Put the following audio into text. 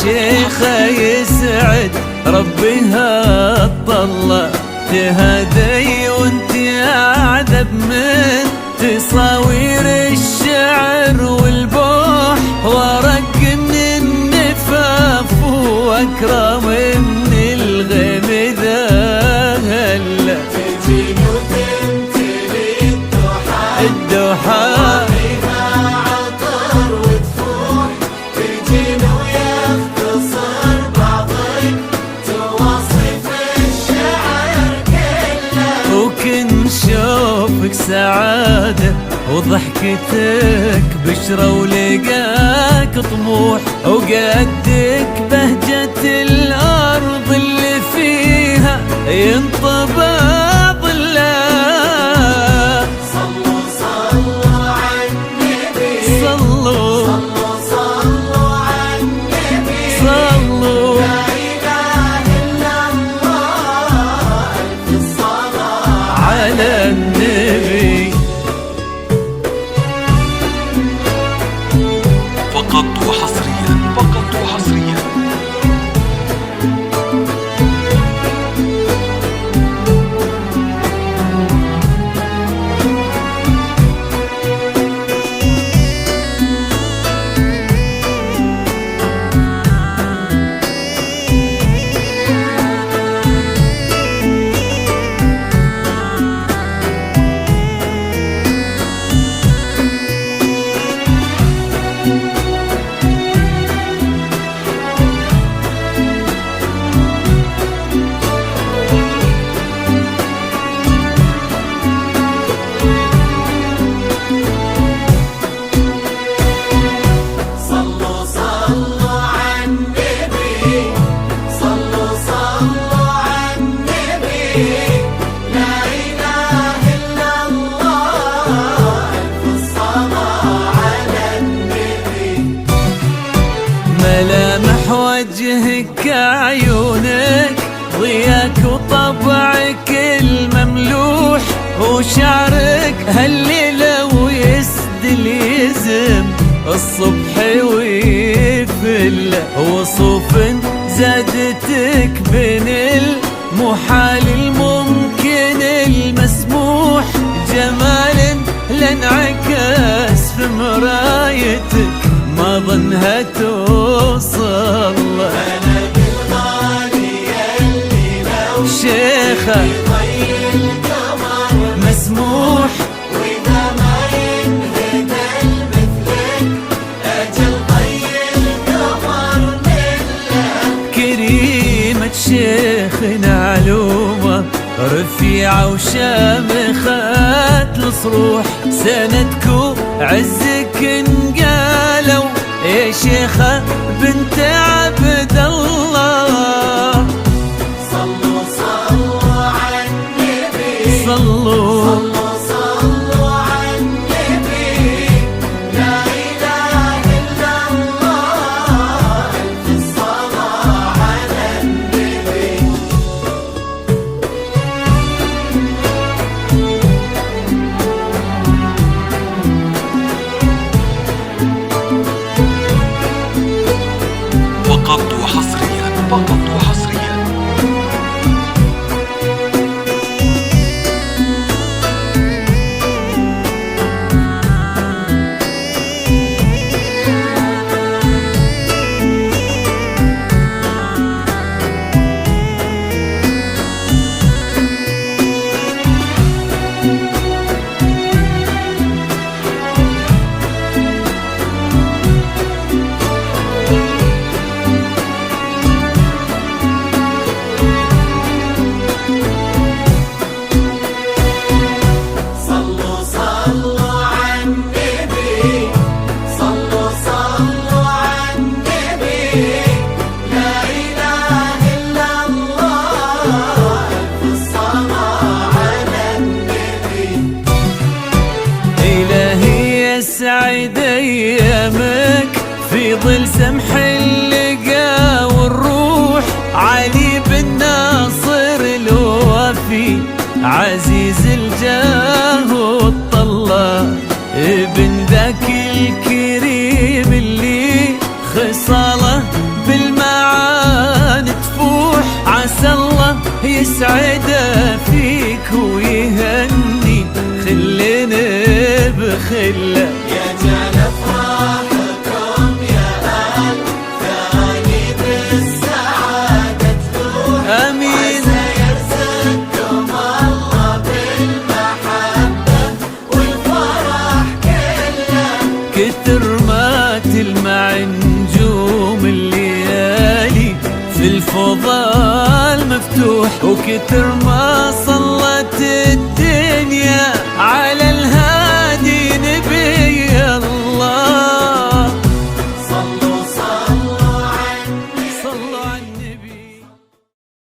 شيخة يسعد ربها الطلة تهدي وانت اعذب من تصاوير الشعر والبوح، ورق من النفاف واكرم من الغيم ذا هلا تجين وتمتلي الدوحة فيها عطر وتفوح، تجين ويختصر بعضك توصف الشعر كله، وكن شوفك سعادة وضحكتك بشرة ولقاك طموح، وقدك بهجة الأرض اللي فيها ينطبع ظلها. صلوا صلوا عالنبي، صلوا صلوا صلوا عالنبي، صلوا لا إله إلا الله، ألف الصلاة على النبي. فقط وحصريا، فقط وحصريا. صلوا صلوا عالنبي، صلوا صلوا عالنبي، لا إله إلا الله، ألف الصلاة على النبي. ملامح وجهك عيونك ضياك وطبعك المملوح، وشعرك هالليلة ويسدل يزم الصبح ويفل، وصوف زادتك بين المحال الممكن المسموح، جمال لانعكس في مرايتك ما ظنها توصل. أنا بالغالي اللي لو شيخة ضي القمر مسموح، وإذا ما ينهدى مثلك أجل ضي القمر منه. كريمة شيخنا علومة رفيعة وشامخة الصروح، سندكو عزك انقالوا يا شيخة بنت عبد الله. صلوا صلوا عالنبي، صلوا صلوا صلوا عالنبي، لا إله إلا الله، ألف الصلاة على النبي. فقط وحصريا، فقط وحصريا. وكتر ما